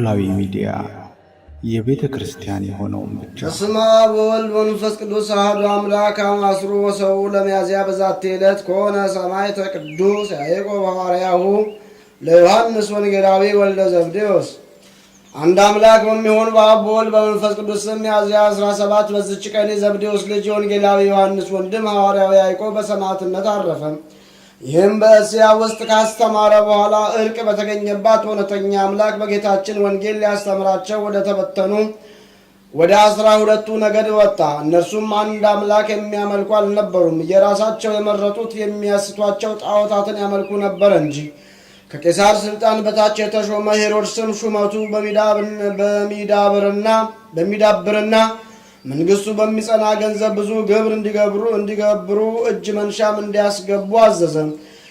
ኖላዊ ሚዲያ የቤተ ክርስቲያን የሆነውን ብቻ። በስመ አብ ወወልድ ወመንፈስ ቅዱስ አሐዱ አምላክ አማስሩ ወሰው ለሚያዝያ በዛቲ ዕለት ከሆነ ሰማዕተ ቅዱስ ያዕቆብ ሐዋርያሁ ለዮሐንስ ወንጌላዊ ወልደ ዘብዴዎስ። አንድ አምላክ በሚሆን በአብ በወልድ በመንፈስ ቅዱስ ስም ሚያዝያ 17 በዚች ቀን የዘብዴዎስ ልጅ ወንጌላዊ ዮሐንስ ወንድም ሐዋርያው ያዕቆብ በሰማዕትነት አረፈ። ይህም በእስያ ውስጥ ካስተማረ በኋላ እርቅ በተገኘባት እውነተኛ አምላክ በጌታችን ወንጌል ሊያስተምራቸው ወደ ተበተኑ ወደ 12ቱ ነገድ ወጣ። እነርሱም አንድ አምላክ የሚያመልኩ አልነበሩም። የራሳቸው የመረጡት የሚያስቷቸው ጣዖታትን ያመልኩ ነበር እንጂ። ከቄሳር ስልጣን በታች የተሾመ ሄሮድስም ሹመቱ በሚዳብርና መንግስቱ በሚጸና ገንዘብ ብዙ ግብር እንዲገብሩ እጅ መንሻም እንዲያስገቡ አዘዘ።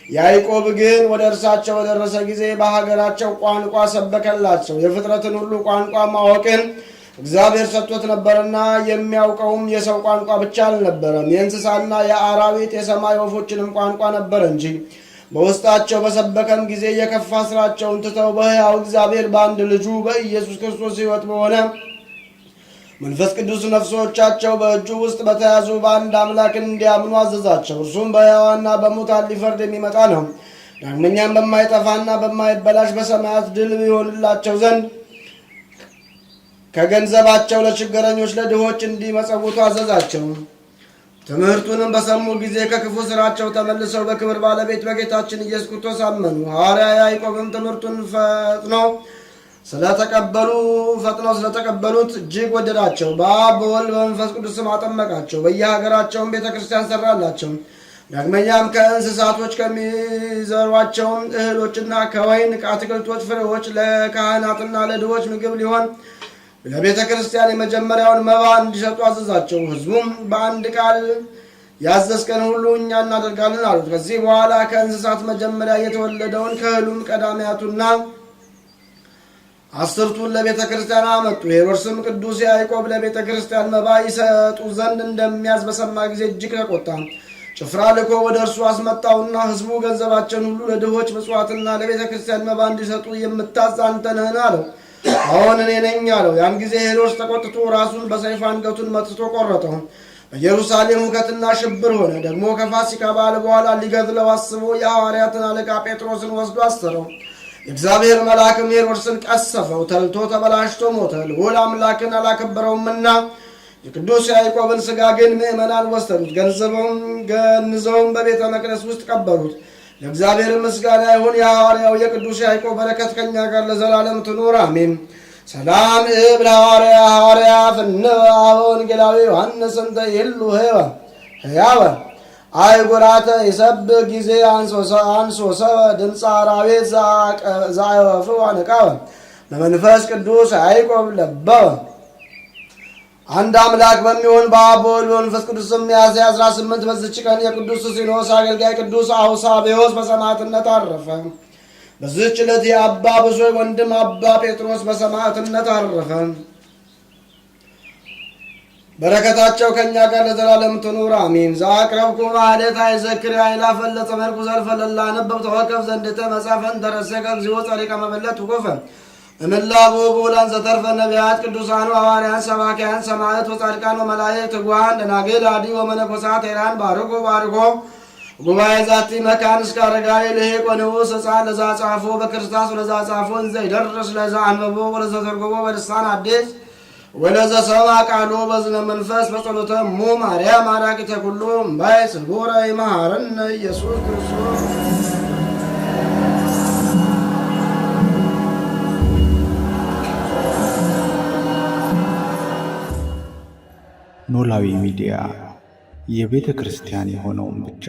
ያዕቆብ ግን ወደ እርሳቸው በደረሰ ጊዜ በሀገራቸው ቋንቋ ሰበከላቸው። የፍጥረትን ሁሉ ቋንቋ ማወቅን እግዚአብሔር ሰጥቶት ነበርና የሚያውቀውም የሰው ቋንቋ ብቻ አልነበረም፣ የእንስሳና የአራዊት የሰማይ ወፎችንም ቋንቋ ነበር እንጂ። በውስጣቸው በሰበከም ጊዜ የከፋ ስራቸውን ትተው በሕያው እግዚአብሔር በአንድ ልጁ በኢየሱስ ክርስቶስ ሕይወት በሆነ መንፈስ ቅዱስ ነፍሶቻቸው በእጁ ውስጥ በተያዙ በአንድ አምላክ እንዲያምኑ አዘዛቸው። እርሱም በሕያዋንና በሙታን ሊፈርድ የሚመጣ ነው። ዳግመኛም በማይጠፋና በማይበላሽ በሰማያት ድል ይሆንላቸው ዘንድ ከገንዘባቸው ለችግረኞች ለድሆች እንዲመጸውቱ አዘዛቸው። ትምህርቱንም በሰሙ ጊዜ ከክፉ ስራቸው ተመልሰው በክብር ባለቤት በጌታችን ኢየሱስ ክርስቶስ አመኑ። ሐዋርያ ያዕቆብም ትምህርቱን ፈጥነው ስለተቀበሉት እጅግ ወደዳቸው። በአብ በወልድ በመንፈስ ቅዱስ ስም አጠመቃቸው። በየሀገራቸውም ቤተ ክርስቲያን ሰራላቸው። ዳግመኛም ከእንስሳቶች ከሚዘሯቸውም እህሎችና ከወይን ከአትክልቶች ፍሬዎች ለካህናትና ለድሆች ምግብ ሊሆን ለቤተ ክርስቲያን የመጀመሪያውን መባ እንዲሰጡ አዘዛቸው። ሕዝቡም በአንድ ቃል ያዘዝከን ሁሉ እኛ እናደርጋለን አሉት። ከዚህ በኋላ ከእንስሳት መጀመሪያ የተወለደውን ከእህሉም ቀዳሚያቱና 10ቱን ለቤተ ክርስቲያን አመጡ። ሄሮድስም ቅዱስ ያዕቆብ ለቤተ ክርስቲያን መባ ይሰጡ ዘንድ እንደሚያዝ በሰማ ጊዜ እጅግ ተቆጣ። ጭፍራ ልኮ ወደ እርሱ አስመጣውና ሕዝቡ ገንዘባቸውን ሁሉ ለድሆች ምጽዋትና ለቤተ ክርስቲያን መባ እንዲሰጡ የምታዝ አንተ ነህን? አለው። አዎን እኔ ነኝ አለው። ያን ጊዜ ሄሮድስ ተቆጥቶ ራሱን በሰይፍ አንገቱን መትቶ ቆረጠው። በኢየሩሳሌም ሁከትና ሽብር ሆነ። ደግሞ ከፋሲካ በዓል በኋላ ሊገድለው አስቦ የሐዋርያትን አለቃ ጴጥሮስን ወስዶ አሰረው። የእግዚአብሔር መልአክም ሄሮድስን ቀሰፈው፣ ተልቶ ተበላሽቶ ሞተ። ልዑል አምላክን አላከበረውምና። የቅዱስ ያዕቆብን ሥጋ ግን ምእመናን ወሰዱት፣ ገንዘውም በቤተ መቅደስ ውስጥ ቀበሩት። ለእግዚአብሔር ምስጋና ይሁን። የሐዋርያው የቅዱስ ያዕቆብ በረከት ከእኛ ጋር ለዘላለም ትኑር አሜን። ሰላም እብል ሐዋርያ ፍንወ አበ ወንጌላዊ ዮሐንስ እንተ ይሉ ሕያወ አይጉራተ ይሰብክ ጊዜ አንሶሰ ድምፀ አራዊት ዘአዕዋፍ ወአንቃወ በመንፈስ ቅዱስ ያዕቆብ ለበወ። አንድ አምላክ በሚሆን በአብ በወልድ በመንፈስ ቅዱስ ስም ሚያዝያ 18 በዚች ቀን የቅዱስ ሱስንዮስ አገልጋይ ቅዱስ አውሳብዮስ በሰማዕትነት አረፈ። በዚህች ዕለት የአባ ብሶይ ወንድም አባ ጴጥሮስ በሰማዕትነት አረፈ። በረከታቸው ከእኛ ጋር ለዘላለም ትኑር አሜን። ዘአቅረብኩ ማኅሌተ አዘክር አእላፈ ለተመልኩ ዘልፈለላ ነበብ ተወከፍ ዘንድተ መጻፈን ተረሰከ እግዚኦ ጸሪቀ መበለት ውኮፈ እምላቡ ቡላን ዘተርፈ ነቢያት ቅዱሳን ሐዋርያን ሰባክያን ሰማዕት ወጻድቃን ወመላእክት ትጉሃን ደናግል አዲ ወመነኮሳት ሄራን ባርኮ ጉባኤ ዛቲ መካን እስከ አረጋዊ ልሂቅ ወንዑስ ሕፃን ለዛ ጻፎ በክርስቶስ ለዛ ጻፎ እንዘ ይደርስ ለዛ አንበቦ ወለዘ ተርጎቦ በልሳን አዲስ ወለዘ ሰማ ቃሎ በዝነ መንፈስ በጸሎተ እሙ ማርያም አራቂተ ኩሉ እምባይ ስቡረ ይመሃረነ ኢየሱስ ክርስቶስ። ኖላዊ ሚዲያ የቤተ ክርስቲያን የሆነውን ብቻ